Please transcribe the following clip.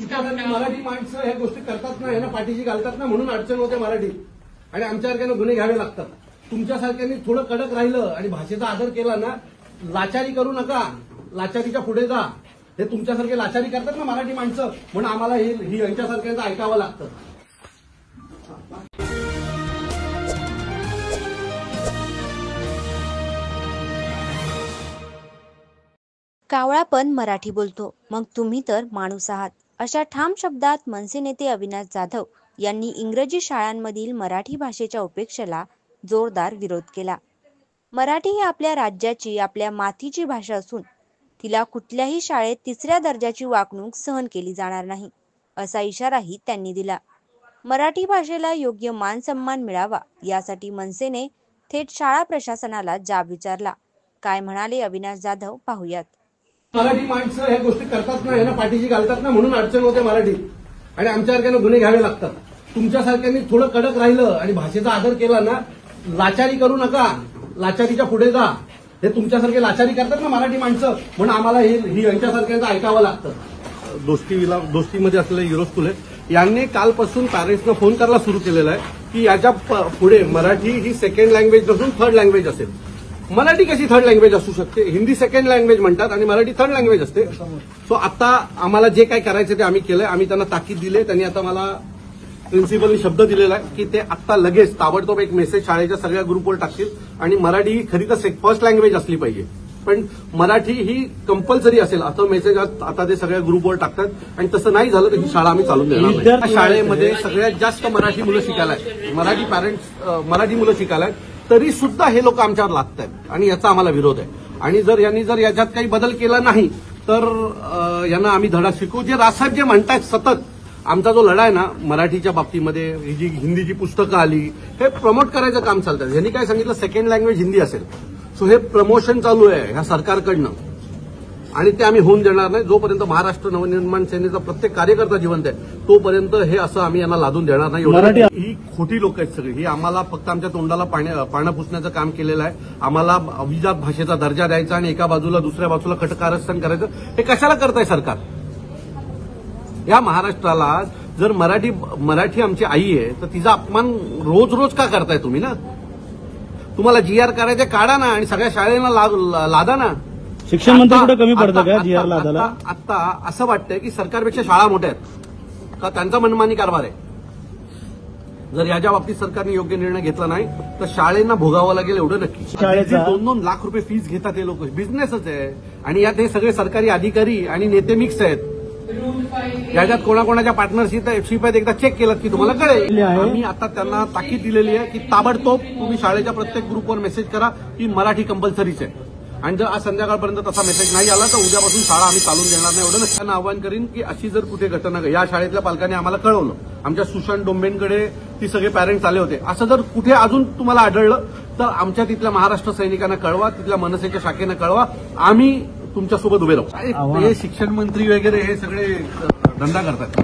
तुमच्यासारखी मराठी माणसं ह्या गोष्टी करतात ना, यांना पाठीशी घालतात ना, म्हणून अडचण होते मराठी. आणि आमच्यासारख्यानं गुन्हे घ्यावे लागतात. तुमच्यासारख्यांनी थोडं कडक राहिलं आणि भाषेचा आदर केला ना, लाचारी करू नका, लाचारीच्या पुढे जा. हे तुमच्यासारखे लाचारी करतात ना मराठी माणसं, म्हणून आम्हाला ही यांच्यासारख्यांचं ऐकावं लागतं. कावळा पण मराठी बोलतो, मग तुम्ही तर माणूस आहात, अशा ठाम शब्दात मनसे नेते अविनाश जाधव यांनी इंग्रजी शाळांमधील मराठी भाषेच्या उपेक्षेला जोरदार विरोध केला. मराठी ही आपल्या राज्याची, आपल्या मातीची भाषा असून तिला कुठल्याही शाळेत तिसऱ्या दर्जाची वागणूक सहन केली जाणार नाही, असा इशाराही त्यांनी दिला. मराठी भाषेला योग्य मान सन्मान मिळावा यासाठी मनसेने थेट शाळा प्रशासनाला जाब विचारला. काय म्हणाले अविनाश जाधव पाहूयात. मराठी माणसं ह्या गोष्टी करतात ना, यांना पाठीशी घालतात ना, म्हणून अडचण होते मराठी. आणि आमच्यासारख्यानं गुन्हे घ्यावे लागतात. तुमच्यासारख्यांनी थोडं कडक राहिलं आणि भाषेचा आदर केला ना, लाचारी करू नका, लाचारीच्या पुढे जा. हे तुमच्यासारखे लाचारी करतात ना मराठी माणसं, म्हणून आम्हाला ही यांच्यासारख्यांचं ऐकावं लागतं. दोस्तीमध्ये असलेले युरोज कुले यांनी कालपासून पॅरेंट्सना फोन करायला सुरू केलेला आहे की याच्या पुढे मराठी ही सेकंड लँग्वेज नसून थर्ड लँग्वेज असेल. मराठी कशी थर्ड लँग्वेज असू शकते? हिंदी सेकंड लँग्वेज म्हणतात आणि मराठी थर्ड लँग्वेज असते. सो आता आम्हाला जे काही करायचं ते आम्ही केलंय. आम्ही त्यांना ताकीद दिली. त्यांनी आता मला प्रिन्सिपलनी शब्द दिलेला आहे की ते आता लगेच ताबडतोब एक मेसेज शाळेच्या सगळ्या ग्रुपवर टाकतील आणि मराठी ही खरी तर फर्स्ट लँग्वेज असली पाहिजे, पण मराठी ही कंपल्सरी असेल असं मेसेज आता ते सगळ्या ग्रुपवर टाकतात. आणि तसं नाही झालं तर ही शाळा आम्ही चालून देणार नाही. शाळेमध्ये सगळ्यात जास्त मराठी मुलं शिकायला आहेत, मराठी पॅरेंट्स मराठी मुलं शिकायला आहेत, तरी सुद्धा हे लोक आमच्यावर लागत आहेत आणि याचा आम्हाला विरोध आहे. आणि यांनी जर याच्यात काही बदल केला नाही तर यांना आम्ही धडा शिकवू. जे राजसाहेब जे म्हणतायत सतत, आमचा जो लढा आहे ना मराठीच्या बाबतीमध्ये, ही जी हिंदीची पुस्तकं आली हे प्रमोट करायचं काम चालतं. यांनी काय सांगितलं, सेकंड लँग्वेज हिंदी असेल. सो हे प्रमोशन चालू आहे ह्या सरकारकडनं आणि ते आम्ही होऊन देणार नाही. जोपर्यंत महाराष्ट्र नवनिर्माण सेनेचा प्रत्येक कार्यकर्ता जिवंत आहे तोपर्यंत हे असं आम्ही यांना लादून देणार नाही. ही खोटी लोक आहेत सगळी. ही आम्हाला फक्त आमच्या तोंडाला पानं पुसण्याचं काम केलेलं आहे. आम्हाला अभिजात भाषेचा दर्जा द्यायचा आणि एका बाजूला दुसऱ्या बाजूला कटकारस्थान करायचं. हे कशाला करताय सरकार? या महाराष्ट्राला जर मराठी आमची आई आहे तर तिचा अपमान रोज रोज का करताय तुम्ही? ना तुम्हाला जीआर करायचे काढा ना आणि सगळ्या शाळेला लादा ना. शिक्षण मंत्री कुठे कमी पडतं का जीआर लादायला? आता असं वाटतंय की सरकारपेक्षा शाळा मोठ्या आहेत का त्यांचा मनमानी कारभार आहे. जर याच्या बाबतीत सरकारने योग्य निर्णय घेतला नाही तर शाळेंना भोगावं लागेल एवढं नक्की. शाळेचा 2-2 लाख रुपये फीस घेतात हे लोक. बिझनेसच आहे आणि यात हे सगळे सरकारी अधिकारी आणि नेते मिक्स आहेत. याच्यात कोणाकोणाच्या पार्टनरशिप आहेत एकदा चेक केलं की तुम्हाला कळेल. आम्ही आता त्यांना ताकीद दिलेली आहे की ताबडतोब तुम्ही शाळेच्या प्रत्येक ग्रुपवर मेसेज करा की मराठी कंपल्सरीच आहे. आणि जर आज संध्याकाळपर्यंत तसा मेसेज नाही आला तर उद्यापासून शाळा आम्ही चालून देणार नाही. एवढं त्यांना आवाहन करीन की अशी जर कुठे घटना, या शाळेतल्या पालकांनी आम्हाला कळवलं, आमच्या सुशांत डोंबेंकडे ती सगळे पॅरेंट्स आले होते, असं जर कुठे अजून तुम्हाला आढळलं तर आमच्या तिथल्या महाराष्ट्र सैनिकांना कळवा, तिथल्या मनसेच्या शाखेनं कळवा. आम्ही तुमच्यासोबत उभे राहू. हे शिक्षण मंत्री वगैरे हे सगळे धंदा करतात.